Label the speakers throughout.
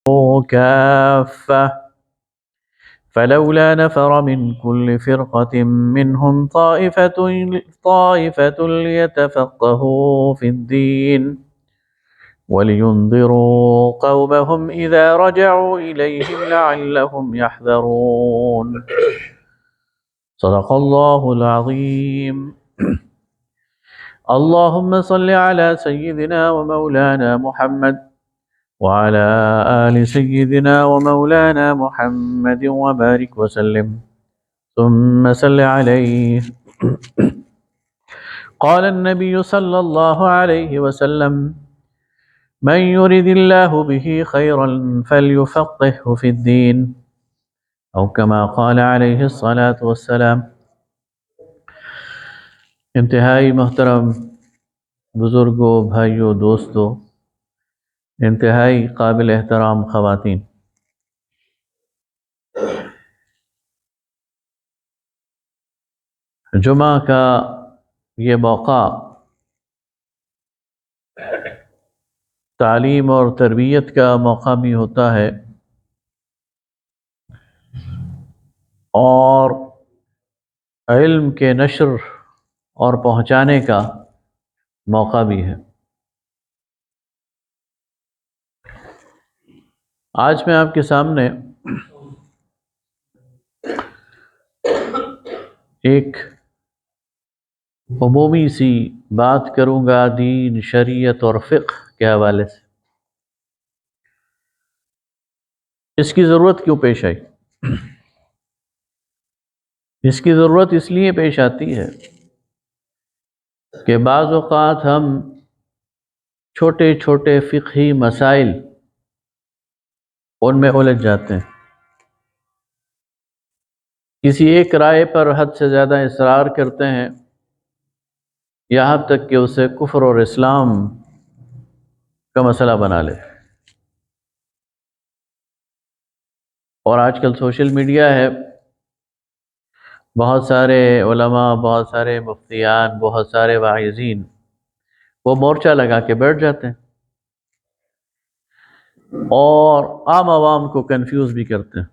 Speaker 1: كافة فلولا نفر من كل فرقة منهم طائفة ليتفقهوا في الدين ولينذروا قومهم إذا رجعوا إليهم لعلهم يحذرون صدق الله العظيم. اللهم صل على سيدنا ومولانا محمد وعلى آل سيدنا ومولانا محمد وبارك وسلم ثم صل عليه. قال النبي صلى الله عليه وسلم: من يرد الله به خيرا فليفقهه في الدين، أو كما قال عليه الصلاة والسلام. انتہائی محترم بزرگوں، بھائیوں، دوستوں، انتہائی قابل احترام خواتین، جمعہ کا یہ موقع تعلیم اور تربیت کا موقع بھی ہوتا ہے اور علم کے نشر اور پہنچانے کا موقع بھی ہے۔ آج میں آپ کے سامنے ایک عمومی سی بات کروں گا دین، شریعت اور فقہ کے حوالے سے۔ اس کی ضرورت کیوں پیش آئی؟ اس کی ضرورت اس لیے پیش آتی ہے کہ بعض اوقات ہم چھوٹے چھوٹے فقہی مسائل ان میں الجھ جاتے ہیں، کسی ایک رائے پر حد سے زیادہ اصرار کرتے ہیں، یہاں تک کہ اسے کفر اور اسلام کا مسئلہ بنا لے۔ اور آج کل سوشل میڈیا ہے، بہت سارے علماء، بہت سارے مفتیان، بہت سارے واعظین وہ مورچہ لگا کے بیٹھ جاتے ہیں اور عام عوام کو کنفیوز بھی کرتے ہیں۔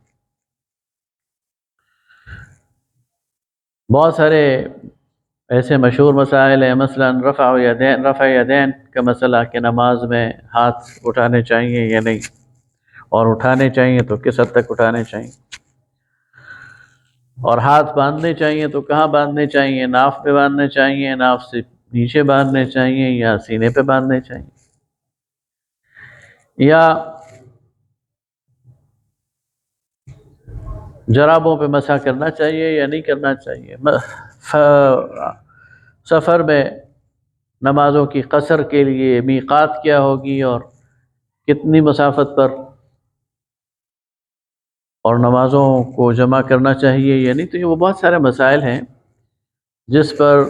Speaker 1: بہت سارے ایسے مشہور مسائل ہیں، مثلا رفع یدین کا مسئلہ کہ نماز میں ہاتھ اٹھانے چاہیے یا نہیں، اور اٹھانے چاہیے تو کس حد تک اٹھانے چاہیے، اور ہاتھ باندھنے چاہیے تو کہاں باندھنے چاہیے، ناف پہ باندھنے چاہیے، ناف سے نیچے باندھنے چاہیے یا سینے پہ باندھنے چاہیے، یا جرابوں پہ مسح کرنا چاہیے یا نہیں کرنا چاہیے، سفر میں نمازوں کی قصر کے لیے میقات کیا ہوگی اور کتنی مسافت پر، اور نمازوں کو جمع کرنا چاہیے یا نہیں۔ تو یہ وہ بہت سارے مسائل ہیں جس پر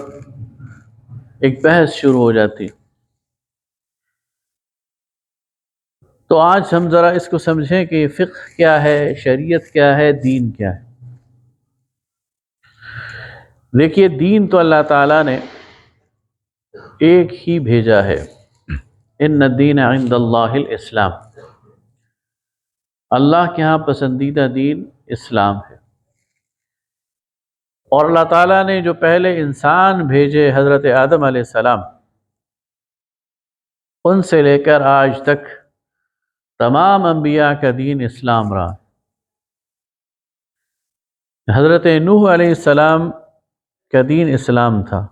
Speaker 1: ایک بحث شروع ہو جاتی۔ تو آج ہم ذرا اس کو سمجھیں کہ فقہ کیا ہے، شریعت کیا ہے، دین کیا ہے۔ دیکھیے، دین تو اللہ تعالیٰ نے ایک ہی بھیجا ہے، ان الدین عند اللہ الاسلام، اللہ کے ہاں پسندیدہ دین اسلام ہے۔ اور اللہ تعالیٰ نے جو پہلے انسان بھیجے حضرت آدم علیہ السلام، ان سے لے کر آج تک تمام انبیاء کا دین اسلام رہا۔ حضرت نوح علیہ السلام کا دین اسلام تھا،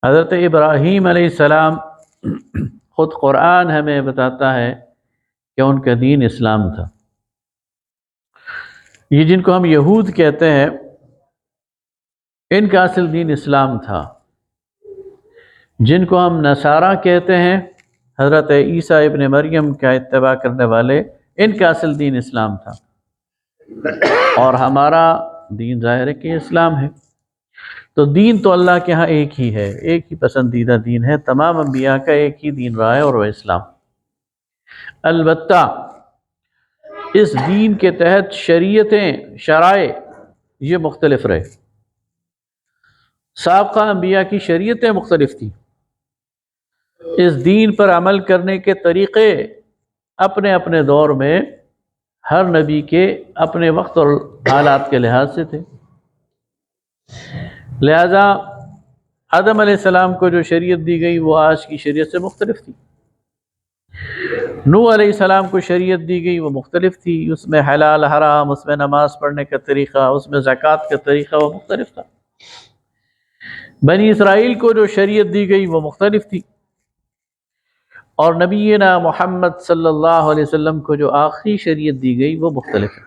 Speaker 1: حضرت ابراہیم علیہ السلام خود قرآن ہمیں بتاتا ہے کہ ان کا دین اسلام تھا۔ یہ جن کو ہم یہود کہتے ہیں، ان کا اصل دین اسلام تھا۔ جن کو ہم نصارہ کہتے ہیں، حضرت عیسیٰ ابن مریم کا اتباع کرنے والے، ان کا اصل دین اسلام تھا۔ اور ہمارا دین ظاہر ہے کہ اسلام ہے۔ تو دین تو اللہ کے ہاں ایک ہی ہے، ایک ہی پسندیدہ دین ہے، تمام انبیاء کا ایک ہی دین رہا ہے اور وہ اسلام۔ البتہ اس دین کے تحت شریعتیں، شرائع یہ مختلف رہے۔ سابقہ انبیاء کی شریعتیں مختلف تھیں، اس دین پر عمل کرنے کے طریقے اپنے اپنے دور میں ہر نبی کے اپنے وقت اور حالات کے لحاظ سے تھے۔ لہذا آدم علیہ السلام کو جو شریعت دی گئی وہ آج کی شریعت سے مختلف تھی، نوح علیہ السلام کو شریعت دی گئی وہ مختلف تھی، اس میں حلال حرام، اس میں نماز پڑھنے کا طریقہ، اس میں زکوٰۃ کا طریقہ وہ مختلف تھا۔ بنی اسرائیل کو جو شریعت دی گئی وہ مختلف تھی، اور نبینا محمد صلی اللہ علیہ وسلم کو جو آخری شریعت دی گئی وہ مختلف ہے،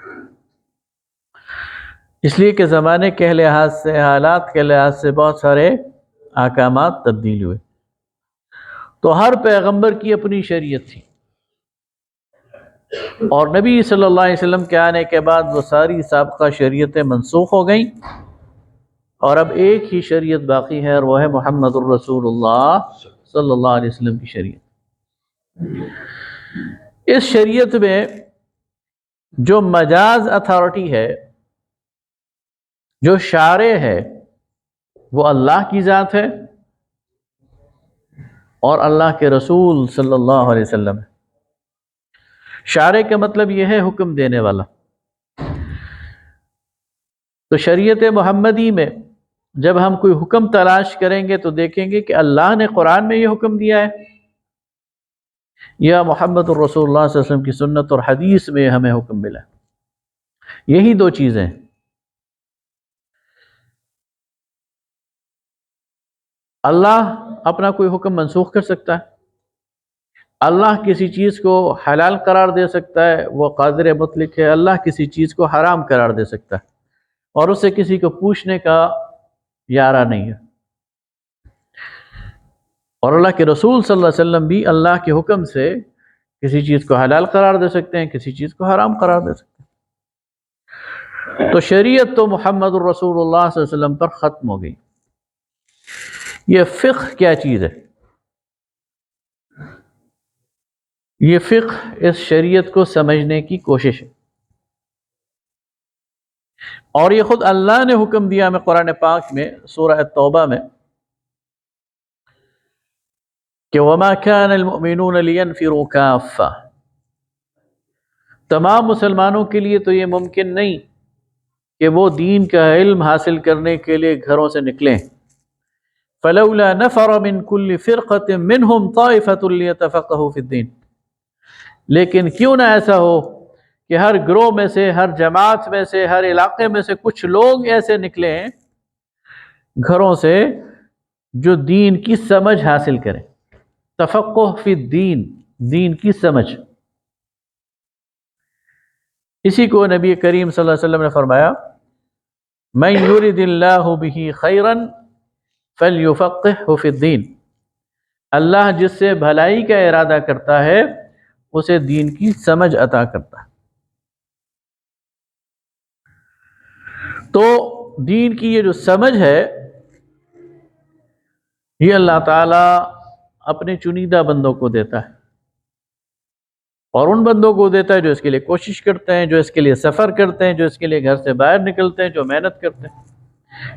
Speaker 1: اس لیے کہ زمانے کے لحاظ سے، حالات کے لحاظ سے بہت سارے احکامات تبدیل ہوئے۔ تو ہر پیغمبر کی اپنی شریعت تھی، اور نبی صلی اللہ علیہ وسلم کے آنے کے بعد وہ ساری سابقہ شریعتیں منسوخ ہو گئیں، اور اب ایک ہی شریعت باقی ہے، اور وہ ہے محمد الرسول اللہ صلی اللہ علیہ وسلم کی شریعت۔ اس شریعت میں جو مجاز اتھارٹی ہے، جو شارع ہے، وہ اللہ کی ذات ہے اور اللہ کے رسول صلی اللہ علیہ وسلم ہے۔ شارع کا مطلب یہ ہے حکم دینے والا۔ تو شریعت محمدی میں جب ہم کوئی حکم تلاش کریں گے تو دیکھیں گے کہ اللہ نے قرآن میں یہ حکم دیا ہے یا محمد الرسول اللہ صلی اللہ علیہ وسلم کی سنت اور حدیث میں ہمیں حکم ملا ہے۔ یہی دو چیزیں ہیں۔ اللہ اپنا کوئی حکم منسوخ کر سکتا ہے، اللہ کسی چیز کو حلال قرار دے سکتا ہے، وہ قادر مطلق ہے، اللہ کسی چیز کو حرام قرار دے سکتا ہے، اور اسے کسی کو پوچھنے کا یارہ نہیں ہے۔ اور اللہ کے رسول صلی اللہ علیہ وسلم بھی اللہ کے حکم سے کسی چیز کو حلال قرار دے سکتے ہیں، کسی چیز کو حرام قرار دے سکتے ہیں۔ تو شریعت تو محمد الرسول اللہ صلی اللہ علیہ وسلم پر ختم ہو گئی۔ یہ فقہ کیا چیز ہے؟ یہ فقہ اس شریعت کو سمجھنے کی کوشش ہے، اور یہ خود اللہ نے حکم دیا ہمیں قرآن پاک میں سورہ توبہ میں کہ وَمَا كَانَ الْمُؤْمِنُونَ لِيَنْفِرُوا كَافَّةً، تمام مسلمانوں کے لیے تو یہ ممکن نہیں کہ وہ دین کا علم حاصل کرنے کے لیے گھروں سے نکلیں۔ فَلَوْلَا نَفَرَ مِنْ كُلِّ فِرْقَةٍ مِّنْهُمْ طَائِفَةٌ لِيَتَفَقَّهُوا فِي الدِّينِ، لیکن کیوں نہ ایسا ہو کہ ہر گروہ میں سے، ہر جماعت میں سے، ہر علاقے میں سے کچھ لوگ ایسے نکلے ہیں گھروں سے جو دین کی سمجھ حاصل کریں۔ تفقہ فی الدین، دین کی سمجھ۔ اسی کو نبی کریم صلی اللہ علیہ وسلم نے فرمایا من یرد اللہ بہ خیرا فلیفقہہ فی الدین، اللہ جس سے بھلائی کا ارادہ کرتا ہے اسے دین کی سمجھ عطا کرتا ہے۔ تو دین کی یہ جو سمجھ ہے یہ اللہ تعالیٰ اپنے چنیدہ بندوں کو دیتا ہے، اور ان بندوں کو دیتا ہے جو اس کے لیے کوشش کرتے ہیں، جو اس کے لیے سفر کرتے ہیں، جو اس کے لیے گھر سے باہر نکلتے ہیں، جو محنت کرتے ہیں،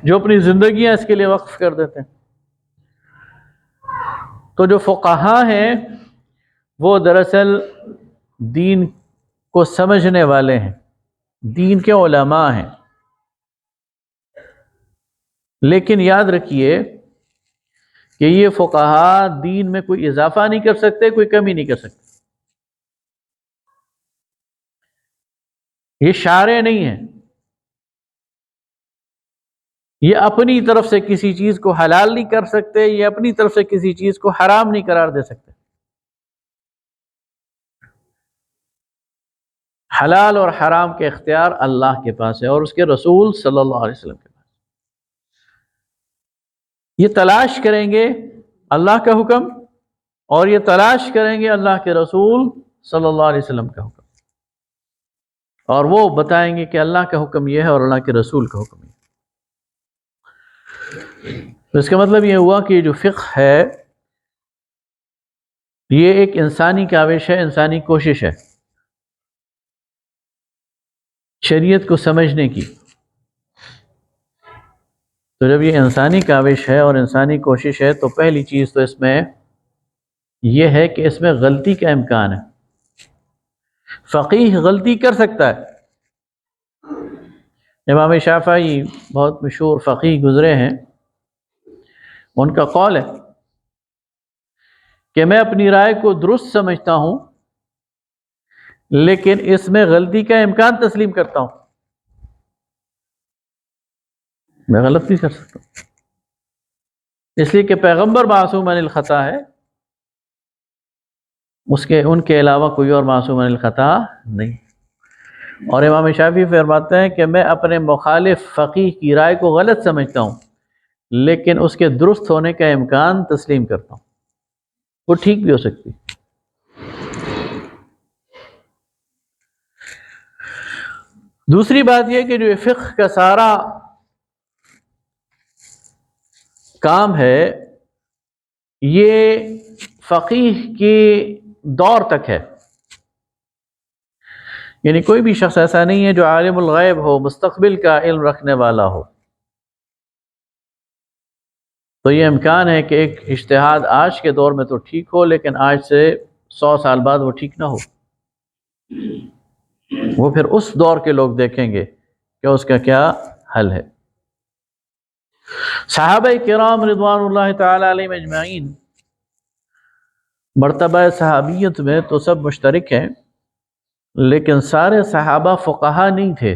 Speaker 1: جو اپنی زندگیاں اس کے لیے وقف کر دیتے ہیں۔ تو جو فقہا ہیں وہ دراصل دین کو سمجھنے والے ہیں، دین کے علماء ہیں، لیکن یاد رکھیے کہ یہ فقہا دین میں کوئی اضافہ نہیں کر سکتے، کوئی کمی نہیں کر سکتے۔ یہ شارع نہیں ہے، یہ اپنی طرف سے کسی چیز کو حلال نہیں کر سکتے، یہ اپنی طرف سے کسی چیز کو حرام نہیں قرار دے سکتے۔ حلال اور حرام کے اختیار اللہ کے پاس ہے اور اس کے رسول صلی اللہ علیہ وسلم کے پاس۔ یہ تلاش کریں گے اللہ کا حکم، اور یہ تلاش کریں گے اللہ کے رسول صلی اللہ علیہ وسلم کا حکم، اور وہ بتائیں گے کہ اللہ کا حکم یہ ہے اور اللہ کے رسول کا حکم یہ ہے۔ تو اس کا مطلب یہ ہوا کہ جو فقہ ہے یہ ایک انسانی کاوش ہے، انسانی کوشش ہے شریعت کو سمجھنے کی۔ تو جب یہ انسانی کاوش ہے اور انسانی کوشش ہے تو پہلی چیز تو اس میں یہ ہے کہ اس میں غلطی کا امکان ہے۔ فقیہ غلطی کر سکتا ہے۔ امام شافعی بہت مشہور فقیہ گزرے ہیں، ان کا قول ہے کہ میں اپنی رائے کو درست سمجھتا ہوں لیکن اس میں غلطی کا امکان تسلیم کرتا ہوں، میں غلط بھی کر سکتا ہوں، اس لیے کہ پیغمبر معصوم عن الخطا ہے، ان کے علاوہ کوئی اور معصوم عن الخطا نہیں۔ اور امام شافعی فرماتے ہیں کہ میں اپنے مخالف فقیہ کی رائے کو غلط سمجھتا ہوں لیکن اس کے درست ہونے کا امکان تسلیم کرتا ہوں، وہ ٹھیک بھی ہو سکتی۔ دوسری بات یہ کہ جو فقہ کا سارا کام ہے یہ فقیہ کے دور تک ہے، یعنی کوئی بھی شخص ایسا نہیں ہے جو عالم الغیب ہو، مستقبل کا علم رکھنے والا ہو، تو یہ امکان ہے کہ ایک اجتہاد آج کے دور میں تو ٹھیک ہو لیکن آج سے 100 سال بعد وہ ٹھیک نہ ہو، وہ پھر اس دور کے لوگ دیکھیں گے کہ اس کا کیا حل ہے۔ صحابہ کرام رضوان اللہ تعالی علیہم اجمعین مرتبہ صحابیت میں تو سب مشترک ہیں لیکن سارے صحابہ فقہا نہیں تھے۔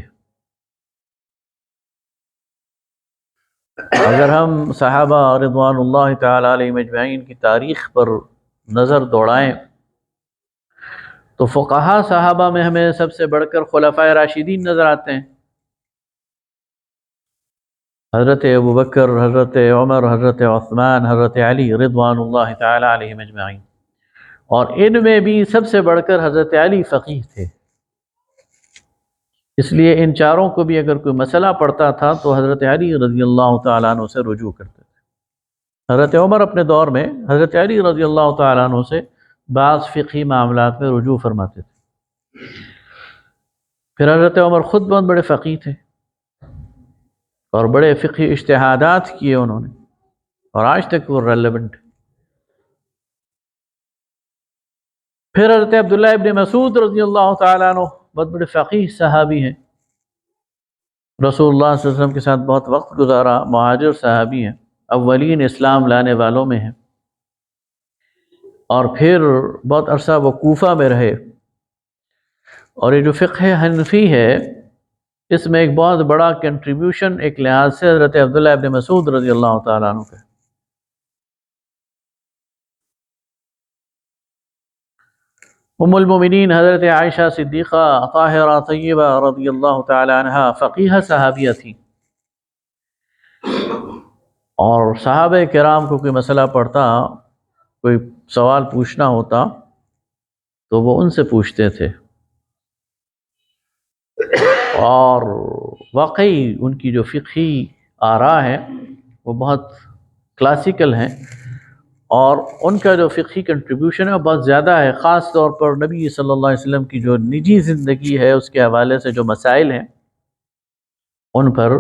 Speaker 1: اگر ہم صحابہ رضوان اللہ تعالی علیہم اجمعین کی تاریخ پر نظر دوڑائیں تو فقہا صحابہ میں ہمیں سب سے بڑھ کر خلفائے راشدین نظر آتے ہیں، حضرت ابوبکر، حضرت عمر، حضرت عثمان، حضرت علی رضوان اللہ تعالی علیہم اجمعین، اور ان میں بھی سب سے بڑھ کر حضرت علی فقیہ تھے، اس لیے ان چاروں کو بھی اگر کوئی مسئلہ پڑتا تھا تو حضرت علی رضی اللہ تعالیٰ عنہ سے رجوع کرتے تھے۔ حضرت عمر اپنے دور میں حضرت علی رضی اللہ تعالیٰ عنہ سے بعض فقہی معاملات میں رجوع فرماتے تھے۔ پھر حضرت عمر خود بہت بڑے فقیہ تھے اور بڑے فقہی اجتہادات کیے انہوں نے، اور آج تک وہ ریلیونٹ۔ پھر حضرت عبداللہ ابن مسعود رضی اللہ تعالیٰ عنہ بہت بڑے فقیہ صحابی ہیں، رسول اللہ صلی اللہ علیہ وسلم کے ساتھ بہت وقت گزارا، مہاجر صحابی ہیں، اولین اسلام لانے والوں میں ہیں، اور پھر بہت عرصہ وہ کوفہ میں رہے۔ اور یہ جو فقہ حنفی ہے اس میں ایک بہت بڑا کنٹریبیوشن ایک لحاظ سے حضرت عبداللہ ابن مسعود رضی اللہ تعالیٰ عنہ کا۔ ام المومنین حضرت عائشہ صدیقہ طاہرہ طیبہ رضی اللہ تعالی عنہا فقیہ صحابیہ تھیں، اور صحابہ کرام کو کوئی مسئلہ پڑھتا، کوئی سوال پوچھنا ہوتا تو وہ ان سے پوچھتے تھے، اور واقعی ان کی جو فقہی آراء ہیں وہ بہت کلاسیکل ہیں، اور ان کا جو فقہی کنٹریبیوشن ہے وہ بہت زیادہ ہے، خاص طور پر نبی صلی اللہ علیہ وسلم کی جو نجی زندگی ہے اس کے حوالے سے جو مسائل ہیں ان پر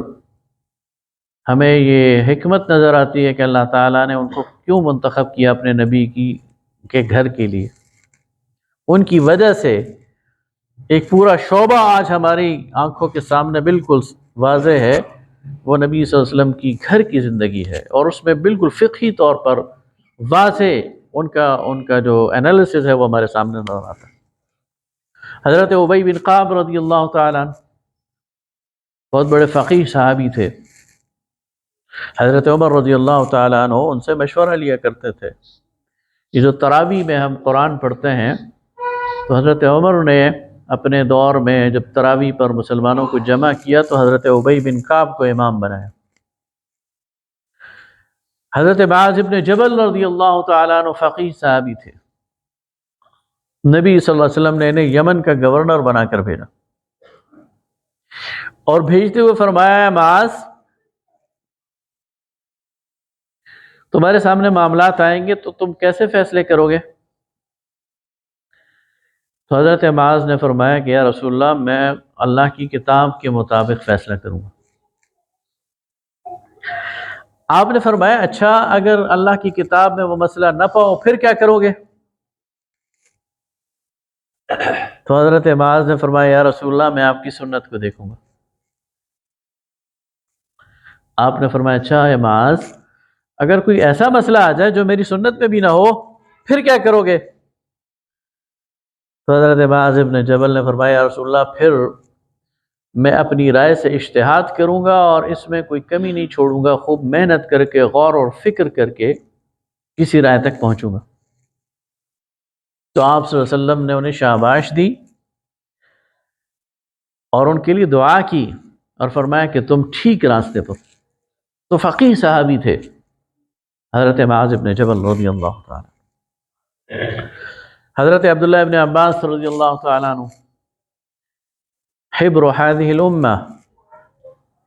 Speaker 1: ہمیں یہ حکمت نظر آتی ہے کہ اللہ تعالیٰ نے ان کو کیوں منتخب کیا اپنے نبی کے گھر کے لیے۔ ان کی وجہ سے ایک پورا شعبہ آج ہماری آنکھوں کے سامنے بالکل واضح ہے، وہ نبی صلی اللہ علیہ وسلم کی گھر کی زندگی ہے، اور اس میں بالکل فقہی طور پر واضح ان کا جو انالیسز ہے وہ ہمارے سامنے نظر آتا ہے۔ حضرت ابی بن کعب رضی اللہ تعالیٰ عنہ بہت بڑے فقیہ صحابی تھے، حضرت عمر رضی اللہ تعالیٰ عنہ ان سے مشورہ لیا کرتے تھے۔ یہ جو تراویح میں ہم قرآن پڑھتے ہیں تو حضرت عمر نے اپنے دور میں جب تراویح پر مسلمانوں کو جمع کیا تو حضرت ابی بن کعب کو امام بنایا۔ حضرت معاذ بن جبل رضی اللہ تعالیٰ عنہ فقیہ صحابی تھے، نبی صلی اللہ علیہ وسلم نے انہیں یمن کا گورنر بنا کر بھیجا، اور بھیجتے ہوئے فرمایا معاذ تمہارے سامنے معاملات آئیں گے تو تم کیسے فیصلے کرو گے؟ تو حضرت معاذ نے فرمایا کہ یا رسول اللہ میں اللہ کی کتاب کے مطابق فیصلہ کروں گا۔ آپ نے فرمایا اچھا اگر اللہ کی کتاب میں وہ مسئلہ نہ پاؤ پھر کیا کرو گے؟ تو حضرت معاذ نے فرمایا یا رسول اللہ میں آپ کی سنت کو دیکھوں گا۔ آپ نے فرمایا اچھا اے معاذ، اگر کوئی ایسا مسئلہ آ جائے جو میری سنت میں بھی نہ ہو پھر کیا کرو گے؟ تو حضرت معاذ ابن جبل نے فرمایا یا رسول اللہ پھر میں اپنی رائے سے اجتہاد کروں گا اور اس میں کوئی کمی نہیں چھوڑوں گا، خوب محنت کر کے غور اور فکر کر کے کسی رائے تک پہنچوں گا۔ تو آپ صلی اللہ علیہ وسلم نے انہیں شاباش دی اور ان کے لیے دعا کی اور فرمایا کہ تم ٹھیک راستے پر۔ تو فقیہ صحابی تھے حضرت معاذ ابن جبل رضی اللہ تعالی۔ حضرت عبداللہ ابن عباس رضی اللہ تعالیٰ عنہ حبر هذه الامہ،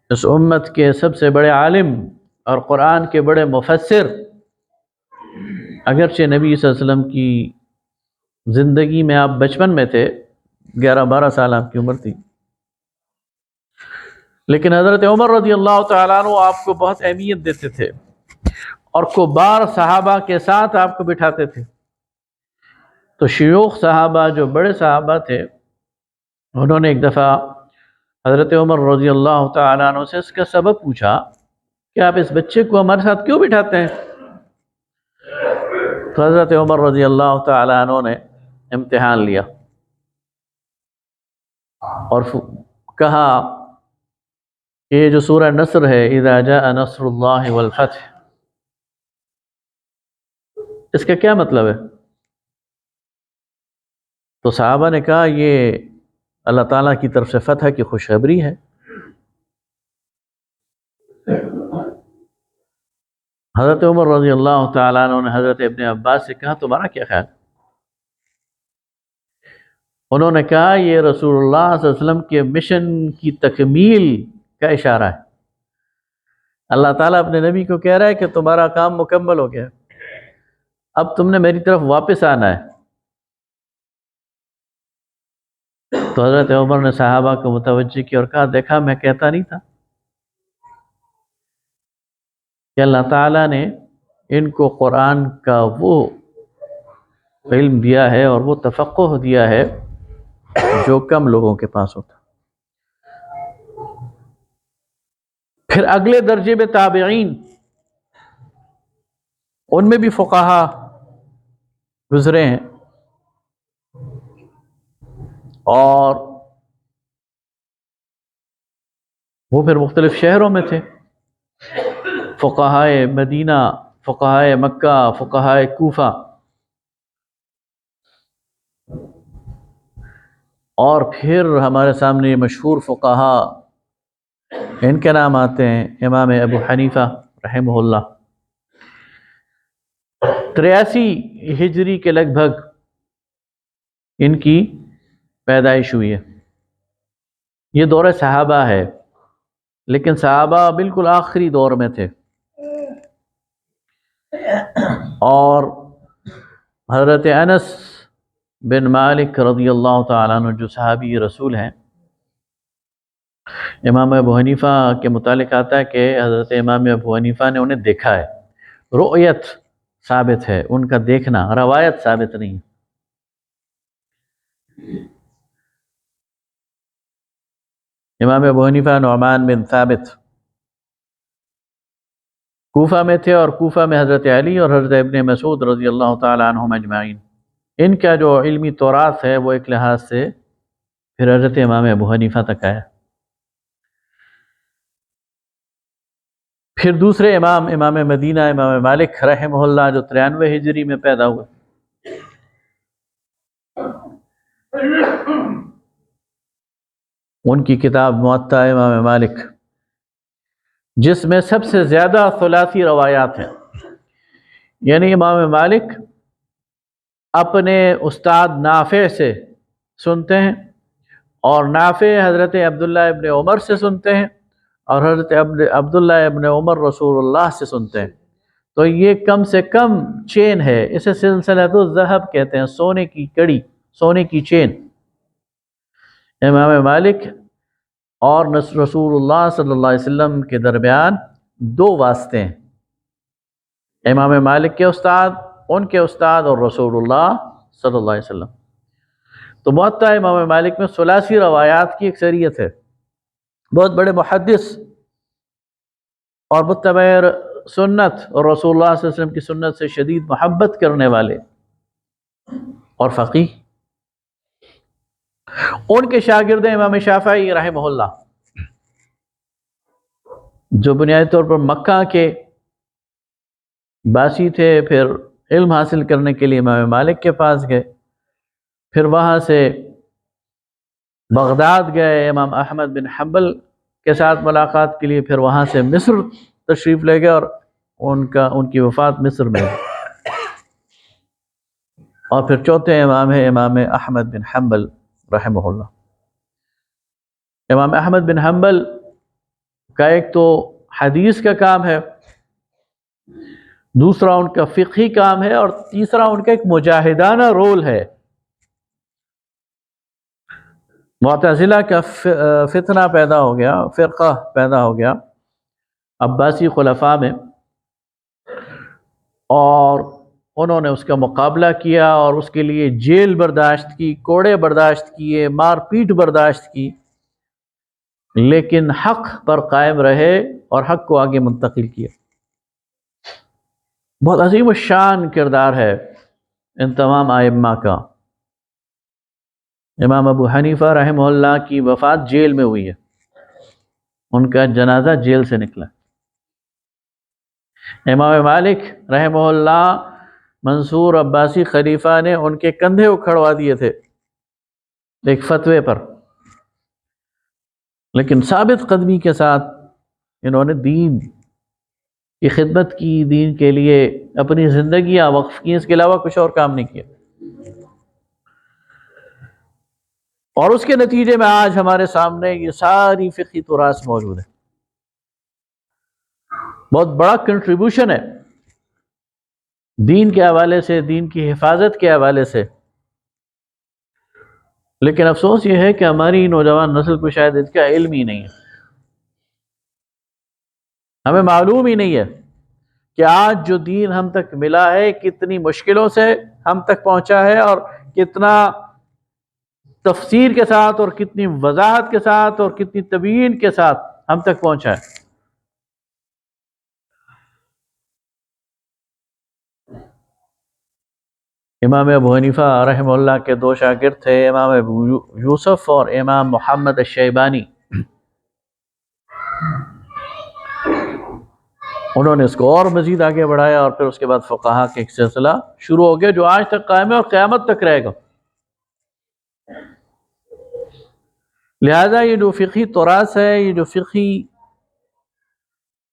Speaker 1: اس امت کے سب سے بڑے عالم اور قرآن کے بڑے مفسر، اگرچہ نبی صلی اللہ علیہ وسلم کی زندگی میں آپ بچپن میں تھے، 11-12 سال آپ کی عمر تھی، لیکن حضرت عمر رضی اللہ تعالیٰ عنہ آپ کو بہت اہمیت دیتے تھے اور کبار صحابہ کے ساتھ آپ کو بٹھاتے تھے۔ تو شیوخ صحابہ جو بڑے صحابہ تھے انہوں نے ایک دفعہ حضرت عمر رضی اللہ تعالیٰ عنہ سے اس کا سبب پوچھا کہ آپ اس بچے کو ہمارے ساتھ کیوں بٹھاتے ہیں؟ تو حضرت عمر رضی اللہ تعالیٰ عنہ نے امتحان لیا اور کہا کہ یہ جو سورہ نصر ہے اذا جاء نصر اللہ والفتح، اس کا کیا مطلب ہے؟ تو صحابہ نے کہا یہ اللہ تعالیٰ کی طرف سے فتح کی خوشخبری ہے۔ حضرت عمر رضی اللہ تعالیٰ عنہ نے حضرت ابن عباس سے کہا تمہارا کیا خیال؟ انہوں نے کہا یہ رسول اللہ صلی اللہ علیہ وسلم کے مشن کی تکمیل کا اشارہ ہے۔ اللہ تعالیٰ اپنے نبی کو کہہ رہا ہے کہ تمہارا کام مکمل ہو گیا، اب تم نے میری طرف واپس آنا ہے۔ تو حضرت عمر نے صحابہ کو متوجہ کیا اور کہا دیکھا میں کہتا نہیں تھا کہ اللہ تعالیٰ نے ان کو قرآن کا وہ علم دیا ہے اور وہ تفقہ دیا ہے جو کم لوگوں کے پاس ہوتا۔ پھر اگلے درجے میں تابعین، ان میں بھی فقہا گزرے ہیں اور وہ پھر مختلف شہروں میں تھے، فقہائے مدینہ، فقہائے مکہ، فقہائے کوفہ، اور پھر ہمارے سامنے یہ مشہور فقہا ان کے نام آتے ہیں امام ابو حنیفہ رحمہ اللہ، 83 ہجری کے لگ بھگ ان کی پیدائش ہوئی ہے۔ یہ دور صحابہ ہے، لیکن صحابہ بالکل آخری دور میں تھے، اور حضرت انس بن مالک رضی اللہ تعالیٰ عنہ جو صحابی رسول ہیں، امام ابو حنیفہ کے متعلق آتا ہے کہ حضرت امام ابو حنیفہ نے انہیں دیکھا ہے، رؤیت ثابت ہے، ان کا دیکھنا، روایت ثابت نہیں۔ امام ابو حنیفہ نعمان بن ثابت کوفہ میں تھے، اور کوفہ میں حضرت علی اور حضرت ابن مسعود رضی اللہ تعالیٰ عنہم اجمعین، ان کا جو علمی توراث ہے وہ ایک لحاظ سے پھر حضرت امام ابو حنیفہ تک آیا۔ پھر دوسرے امام، امام مدینہ امام مالک رحمہ اللہ جو 93 ہجری میں پیدا ہوئے، ان کی کتاب موطا امام مالک جس میں سب سے زیادہ ثلاثی روایات ہیں، یعنی امام مالک اپنے استاد نافع سے سنتے ہیں اور نافع حضرت عبداللہ ابن عمر سے سنتے ہیں اور حضرت عبداللہ ابن عمر رسول اللہ سے سنتے ہیں۔ تو یہ کم سے کم چین ہے، اسے سلسلۃ الذہب کہتے ہیں، سونے کی کڑی، سونے کی چین۔ امام مالک اور رسول اللہ صلی اللہ علیہ وسلم کے درمیان 2 واسطے ہیں، امام مالک کے استاد، ان کے استاد اور رسول اللہ صلی اللہ علیہ وسلم۔ تو موطا امام مالک میں ثلاثی روایات کی اکثریت ہے، بہت بڑے محدث اور متبع سنت اور رسول اللہ صلی اللہ علیہ وسلم کی سنت سے شدید محبت کرنے والے اور فقیہ، ان کے شاگرد ہیں امام شافعی رحمہ اللہ، جو بنیادی طور پر مکہ کے باسی تھے، پھر علم حاصل کرنے کے لیے امام مالک کے پاس گئے، پھر وہاں سے بغداد گئے امام احمد بن حنبل کے ساتھ ملاقات کے لیے، پھر وہاں سے مصر تشریف لے گئے اور ان کی وفات مصر میں ہے، اور پھر چوتھے امام ہے امام احمد بن حنبل رحمہ اللہ۔ امام احمد بن حنبل کا ایک تو حدیث کا کام ہے، دوسرا ان کا فقہی کام ہے، اور تیسرا ان کا ایک مجاہدانہ رول ہے۔ معتزلہ کا فتنہ پیدا ہو گیا، فرقہ پیدا ہو گیا عباسی خلفاء میں، اور انہوں نے اس کا مقابلہ کیا اور اس کے لیے جیل برداشت کی، کوڑے برداشت کیے، مار پیٹ برداشت کی، لیکن حق پر قائم رہے اور حق کو آگے منتقل کیا۔ بہت عظیم الشان کردار ہے ان تمام ائمہ کا۔ امام ابو حنیفہ رحمہ اللہ کی وفات جیل میں ہوئی ہے، ان کا جنازہ جیل سے نکلا۔ امام مالک رحمہ اللہ منصور عباسی خلیفہ نے ان کے کندھے اکھڑوا دیے تھے ایک فتوے پر، لیکن ثابت قدمی کے ساتھ انہوں نے دین کی خدمت کی، دین کے لیے اپنی زندگیاں وقف کی، اس کے علاوہ کچھ اور کام نہیں کیا، اور اس کے نتیجے میں آج ہمارے سامنے یہ ساری فقہی تراث موجود ہے۔ بہت بڑا کنٹریبیوشن ہے دین کے حوالے سے، دین کی حفاظت کے حوالے سے، لیکن افسوس یہ ہے کہ ہماری نوجوان نسل کو شاید اس کا علم ہی نہیں ہے، ہمیں معلوم ہی نہیں ہے کہ آج جو دین ہم تک ملا ہے کتنی مشکلوں سے ہم تک پہنچا ہے، اور کتنا تفسیر کے ساتھ اور کتنی وضاحت کے ساتھ اور کتنی تبیین کے ساتھ ہم تک پہنچا ہے۔ امام ابو حنیفہ رحمہ اللہ کے دو شاگرد تھے، امام ابو یوسف اور امام محمد الشیبانی۔ انہوں نے اس کو اور مزید آگے بڑھایا، اور پھر اس کے بعد فقہا کے ایک سلسلہ شروع ہو گیا جو آج تک قائم ہے اور قیامت تک رہے گا۔ لہذا یہ جو فقہی تراث ہے، یہ جو فقہی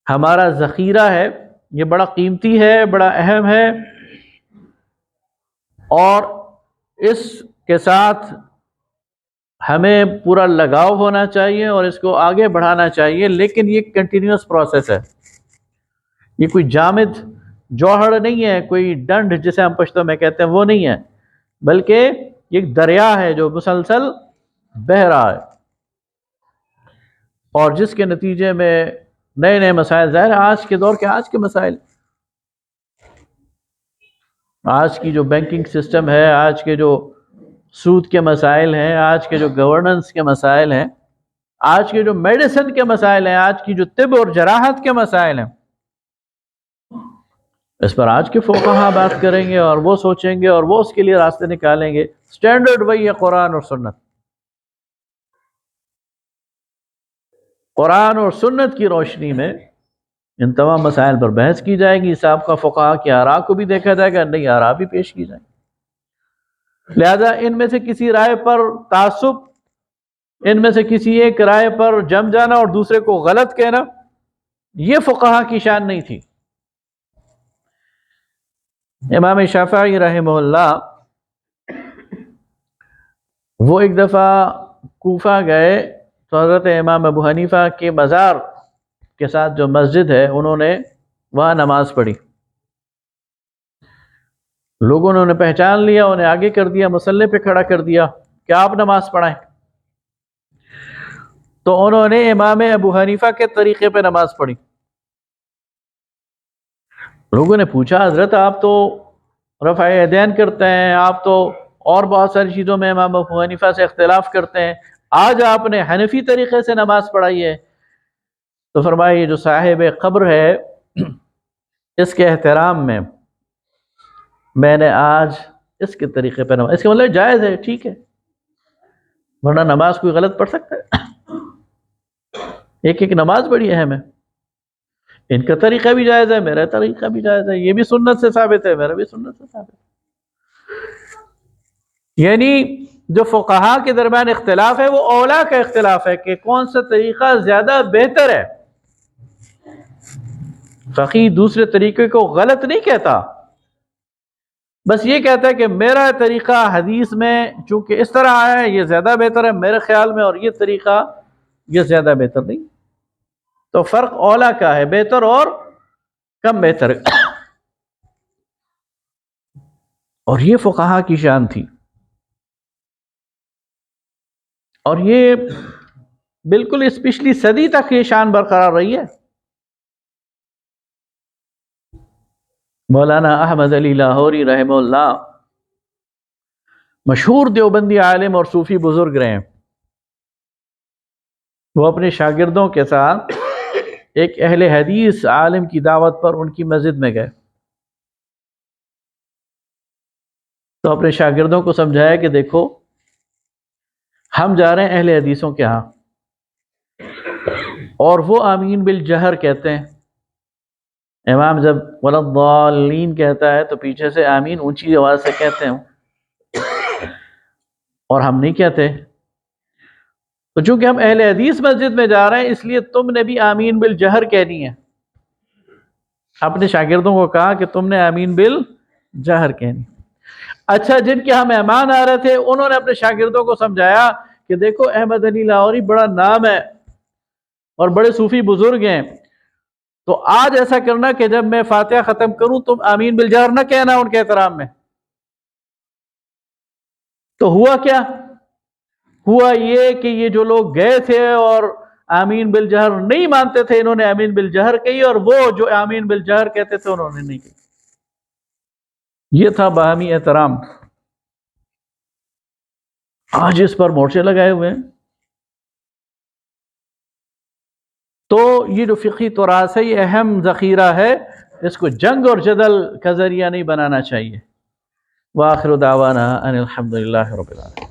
Speaker 1: ہمارا ذخیرہ ہے، یہ بڑا قیمتی ہے، بڑا اہم ہے، اور اس کے ساتھ ہمیں پورا لگاؤ ہونا چاہیے اور اس کو آگے بڑھانا چاہیے، لیکن یہ کنٹینیوس پروسیس ہے، یہ کوئی جامد جوہر نہیں ہے، کوئی ڈنڈ جسے ہم پشتو میں کہتے ہیں وہ نہیں ہے، بلکہ یہ ایک دریا ہے جو مسلسل بہہ رہا ہے، اور جس کے نتیجے میں نئے نئے مسائل، ظاہر آج کے دور کے آج کے مسائل، آج کی جو بینکنگ سسٹم ہے، آج کے جو سود کے مسائل ہیں، آج کے جو گورننس کے مسائل ہیں، آج کے جو میڈیسن کے مسائل ہیں، آج کی جو طب اور جراحت کے مسائل ہیں، اس پر آج کے فقہا بات کریں گے اور وہ سوچیں گے اور وہ اس کے لیے راستے نکالیں گے۔ سٹینڈرڈ وہی ہے، قرآن اور سنت، قرآن اور سنت کی روشنی میں ان تمام مسائل پر بحث کی جائے گی، سابقہ فقہا کی آراء کو بھی دیکھا جائے گا، نئی آراء بھی پیش کی جائیں گی۔ لہذا ان میں سے کسی رائے پر تعصب، ان میں سے کسی ایک رائے پر جم جانا اور دوسرے کو غلط کہنا، یہ فقہا کی شان نہیں تھی۔ امام شافعی رحمہ اللہ وہ ایک دفعہ کوفہ گئے تو حضرت امام ابو حنیفہ کے مزار کے ساتھ جو مسجد ہے انہوں نے وہاں نماز پڑھی، لوگوں نے انہیں پہچان لیا، انہیں آگے کر دیا، مصلی پہ کھڑا کر دیا کہ آپ نماز پڑھائیں، تو انہوں نے امام ابو حنیفہ کے طریقے پہ نماز پڑھی۔ لوگوں نے پوچھا حضرت آپ تو رفع یدین کرتے ہیں، آپ تو اور بہت ساری چیزوں میں امام ابو حنیفہ سے اختلاف کرتے ہیں. آج آپ نے حنفی طریقے سے نماز پڑھائی ہے تو فرمائے جو صاحب قبر ہے اس کے احترام میں نے آج اس کے طریقے پہ نماز، اس کا مطلب جائز ہے، ٹھیک ہے، ورنہ نماز کوئی غلط پڑھ سکتا ہے؟ ایک ایک نماز بڑی اہم ہے. ان کا طریقہ بھی جائز ہے، میرا طریقہ بھی جائز ہے، یہ بھی سنت سے ثابت ہے، میرا بھی سنت سے ثابت ہے. یعنی جو فقہا کے درمیان اختلاف ہے وہ اولا کا اختلاف ہے کہ کون سا طریقہ زیادہ بہتر ہے. فقی دوسرے طریقے کو غلط نہیں کہتا، بس یہ کہتا ہے کہ میرا طریقہ حدیث میں چونکہ اس طرح آیا ہے یہ زیادہ بہتر ہے میرے خیال میں، اور یہ طریقہ یہ زیادہ بہتر نہیں. تو فرق اولا کا ہے، بہتر اور کم بہتر. اور یہ فقہا کی شان تھی، اور یہ بالکل اس پچھلی صدی تک یہ شان برقرار رہی ہے. مولانا احمد علی لاہوری رحمہ اللہ مشہور دیوبندی عالم اور صوفی بزرگ رہے ہیں. وہ اپنے شاگردوں کے ساتھ ایک اہل حدیث عالم کی دعوت پر ان کی مسجد میں گئے تو اپنے شاگردوں کو سمجھایا کہ دیکھو ہم جا رہے ہیں اہل حدیثوں کے ہاں، اور وہ آمین بالجہر کہتے ہیں. امام جب ولضالین کہتا ہے تو پیچھے سے آمین اونچی آواز سے کہتے ہیں، اور ہم نہیں کہتے. تو چونکہ ہم اہل حدیث مسجد میں جا رہے ہیں اس لیے تم نے بھی آمین بالجہر کہنی ہے. اپنے شاگردوں کو کہا کہ تم نے آمین بالجہر کہنی. اچھا، جن کے ہاں مہمان آ رہے تھے انہوں نے اپنے شاگردوں کو سمجھایا کہ دیکھو احمد علی لاہوری بڑا نام ہے اور بڑے صوفی بزرگ ہیں، تو آج ایسا کرنا کہ جب میں فاتحہ ختم کروں تم آمین بالجہر نہ کہنا ان کے احترام میں. تو ہوا کیا؟ ہوا یہ کہ یہ جو لوگ گئے تھے اور آمین بالجہر نہیں مانتے تھے انہوں نے آمین بالجہر کہی، اور وہ جو آمین بالجہر کہتے تھے انہوں نے نہیں کہی. یہ تھا باہمی احترام. آج اس پر مورچے لگائے ہوئے ہیں. تو یہ جو فقہی تراث ہے یہ اہم ذخیرہ ہے، اس کو جنگ اور جدل کا ذریعہ نہیں بنانا چاہیے. وآخر دعوانا ان الحمد للہ رب العالمین.